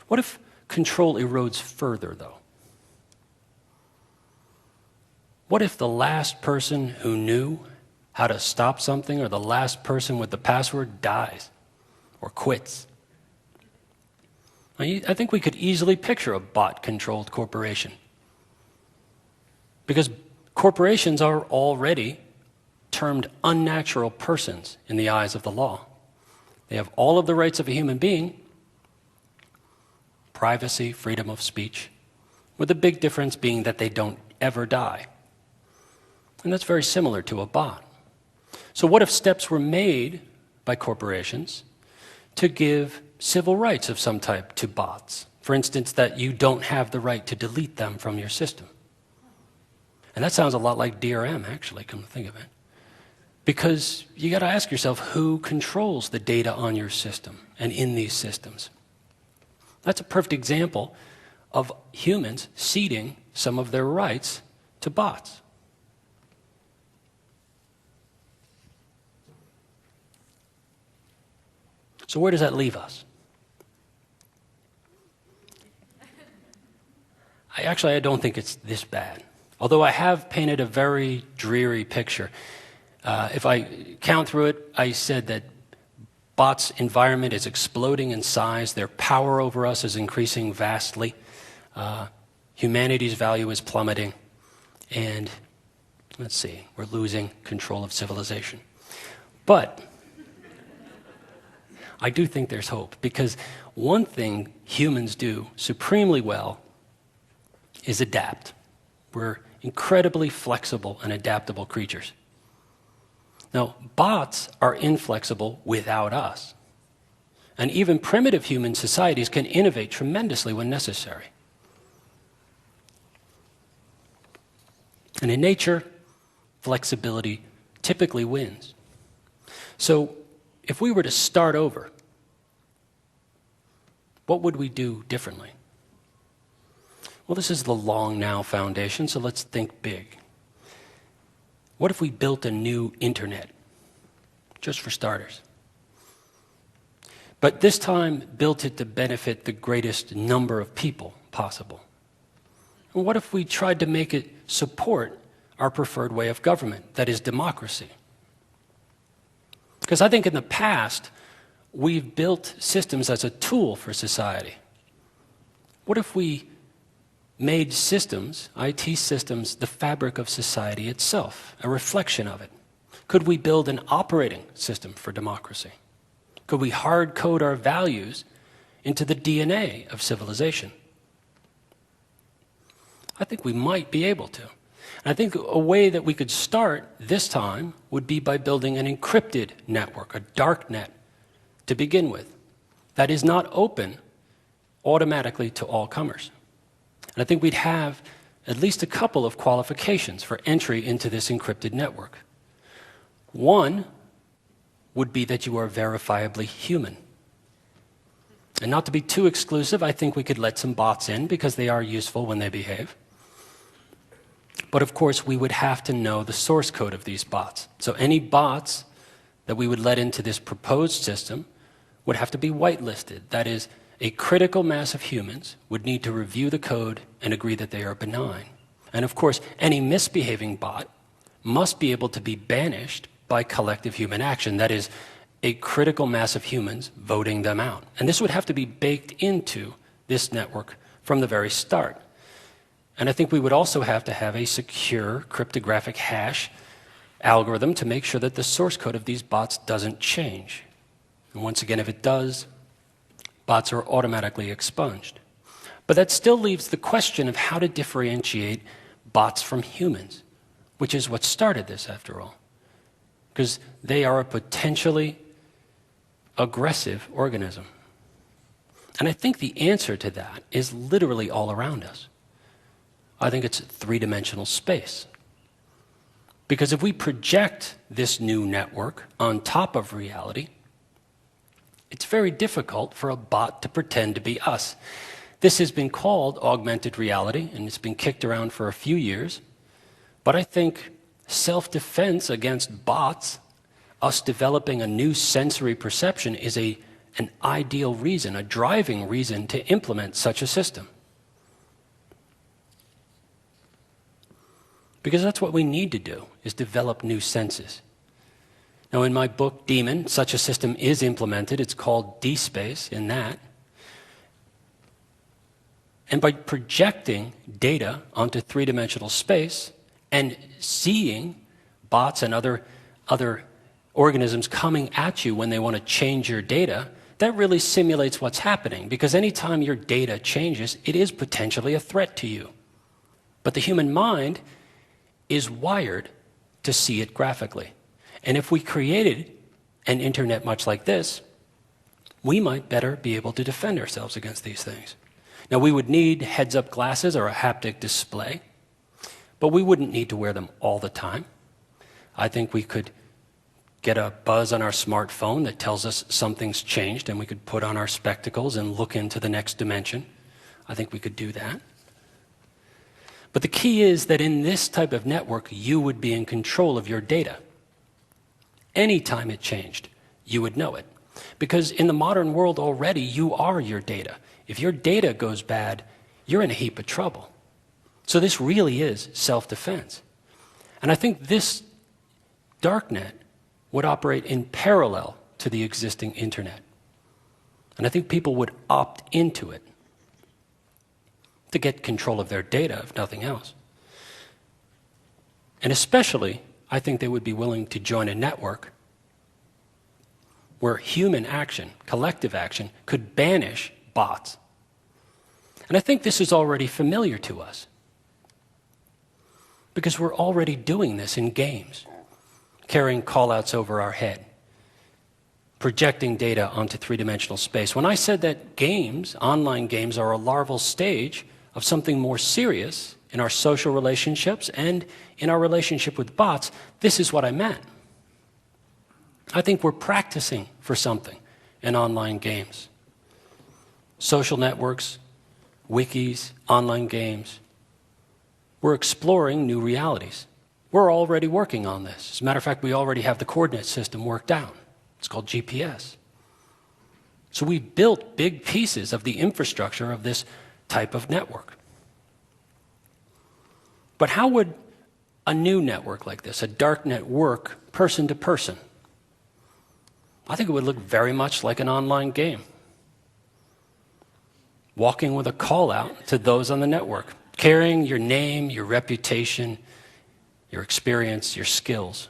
What if control erodes further, though? What if the last person who knew how to stop something, or the last person with the password, dies or quits? I think we could easily picture a bot-controlled corporation, because corporations are already termed unnatural persons in the eyes of the law. They have all of the rights of a human being: privacy, freedom of speech, with the big difference being that they don't ever die. And that's very similar to a bot. So what if steps were made by corporations to give civil rights of some type to bots? For instance, that you don't have the right to delete them from your system. And that sounds a lot like DRM, actually, come to think of it. Because you got to ask yourself, who controls the data on your system and in these systems? That's a perfect example of humans ceding some of their rights to bots. So where does that leave us? I don't think it's this bad, although I have painted a very dreary picture. If I count through it, I said that bots' environment is exploding in size. Their power over us is increasing vastly. Humanity's value is plummeting. And let's see, we're losing control of civilization. But I do think there's hope, because one thing humans do supremely well is adapt. We're incredibly flexible and adaptable creatures. Now, bots are inflexible without us. And even primitive human societies can innovate tremendously when necessary. And in nature, flexibility typically wins. So if we were to start over, what would we do differently? Well, this is the long now foundation, so let's think big. What if we built a new internet, just for starters? But this time, built it to benefit the greatest number of people possible. And what if we tried to make it support our preferred way of government, that is democracy? Because I think in the past, we've built systems as a tool for society. What if we made systems, IT systems, the fabric of society itself, a reflection of it? Could we build an operating system for democracy? Could we hard code our values into the DNA of civilization? I think we might be able to. And I think a way that we could start this time would be by building an encrypted network, a dark net, to begin with, that is not open automatically to all comers. And I think we'd have at least a couple of qualifications for entry into this encrypted network. One would be that you are verifiably human. And not to be too exclusive, I think we could let some bots in because they are useful when they behave. But of course, we would have to know the source code of these bots. So any bots that we would let into this proposed system would have to be whitelisted. That is, a critical mass of humans would need to review the code and agree that they are benign. And of course, any misbehaving bot must be able to be banished by collective human action. That is, a critical mass of humans voting them out. And this would have to be baked into this network from the very start. And I think we would also have to have a secure cryptographic hash algorithm to make sure that the source code of these bots doesn't change. And once again, if it does, bots are automatically expunged. But that still leaves the question of how to differentiate bots from humans, which is what started this, after all. Because they are a potentially aggressive organism. And I think the answer to that is literally all around us. I think it's three-dimensional space. Because if we project this new network on top of reality, it's very difficult for a bot to pretend to be us. This has been called augmented reality, and it's been kicked around for a few years. But I think self-defense against bots, us developing a new sensory perception, is an an ideal reason, a driving reason to implement such a system. Because that's what we need to do, is develop new senses. Now, in my book, Demon, such a system is implemented. It's called D-Space in that. And by projecting data onto three-dimensional space and seeing bots and other organisms coming at you when they want to change your data, that really simulates what's happening. Because anytime your data changes, it is potentially a threat to you. But the human mind is wired to see it graphically. And if we created an internet much like this, we might better be able to defend ourselves against these things. Now, we would need heads-up glasses or a haptic display, but we wouldn't need to wear them all the time. I think we could get a buzz on our smartphone that tells us something's changed, and we could put on our spectacles and look into the next dimension. I think we could do that. But the key is that in this type of network, you would be in control of your data. Anytime it changed, you would know it. Because in the modern world already, you are your data. If your data goes bad, you're in a heap of trouble. So this really is self-defense. And I think this darknet would operate in parallel to the existing internet. And I think people would opt into it to get control of their data, if nothing else. And especially, I think they would be willing to join a network where human action, collective action, could banish bots. And I think this is already familiar to us, because we're already doing this in games, carrying callouts over our head, projecting data onto three-dimensional space. When I said that games, online games, are a larval stage of something more serious in our social relationships and in our relationship with bots, this is what I meant. I think we're practicing for something in online games. Social networks, wikis, online games. We're exploring new realities. We're already working on this. As a matter of fact, we already have the coordinate system worked out. It's called GPS. So we've built big pieces of the infrastructure of this type of network. But how would a new network like this, a dark net, work person to person? I think it would look very much like an online game. Walking with a call out to those on the network, carrying your name, your reputation, your experience, your skills,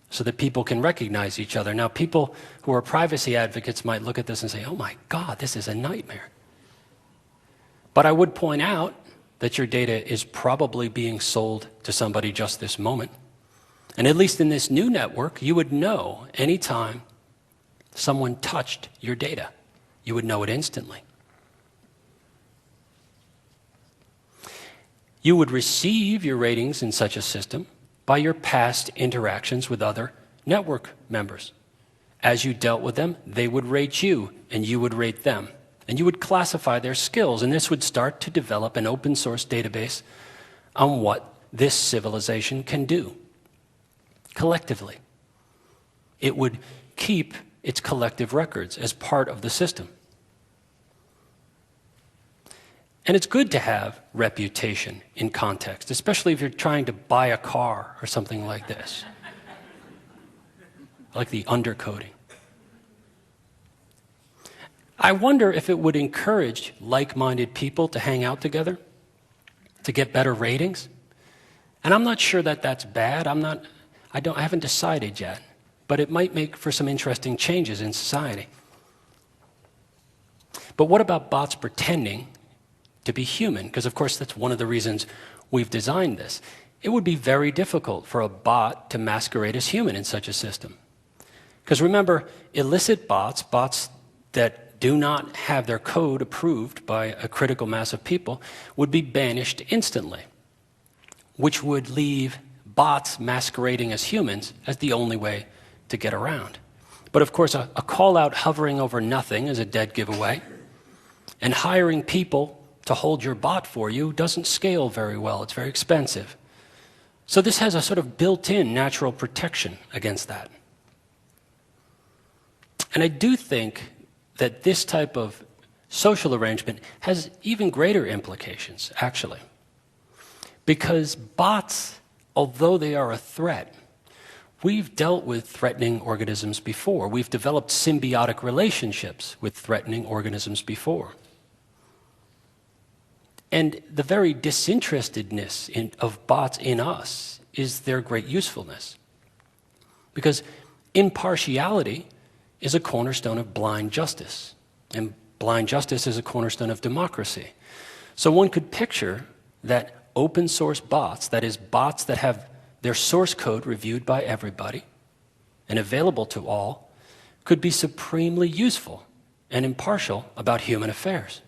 so that people can recognize each other. Now, people who are privacy advocates might look at this and say, oh my God, this is a nightmare. But I would point out that your data is probably being sold to somebody just this moment. And at least in this new network, you would know anytime someone touched your data. You would know it instantly. You would receive your ratings in such a system by your past interactions with other network members. As you dealt with them, they would rate you, and you would rate them. And you would classify their skills, and this would start to develop an open source database on what this civilization can do collectively. It would keep its collective records as part of the system. And it's good to have reputation in context, especially if you're trying to buy a car or something like this. I like the undercoding. I wonder if it would encourage like-minded people to hang out together, to get better ratings. And I'm not sure that that's bad. I haven't decided yet, but it might make for some interesting changes in society. But what about bots pretending to be human? Because of course that's one of the reasons we've designed this. It would be very difficult for a bot to masquerade as human in such a system. Because remember, illicit bots that do not have their code approved by a critical mass of people, would be banished instantly, which would leave bots masquerading as humans as the only way to get around. But of course, a call-out hovering over nothing is a dead giveaway, and hiring people to hold your bot for you doesn't scale very well. It's very expensive. So this has a sort of built-in natural protection against that. And I do think that this type of social arrangement has even greater implications, actually. Because bots, although they are a threat, we've dealt with threatening organisms before. We've developed symbiotic relationships with threatening organisms before. And the very disinterestedness of bots in us is their great usefulness. Because impartiality is a cornerstone of blind justice, and blind justice is a cornerstone of democracy. So one could picture that open source bots, that is, bots that have their source code reviewed by everybody and available to all, could be supremely useful and impartial about human affairs.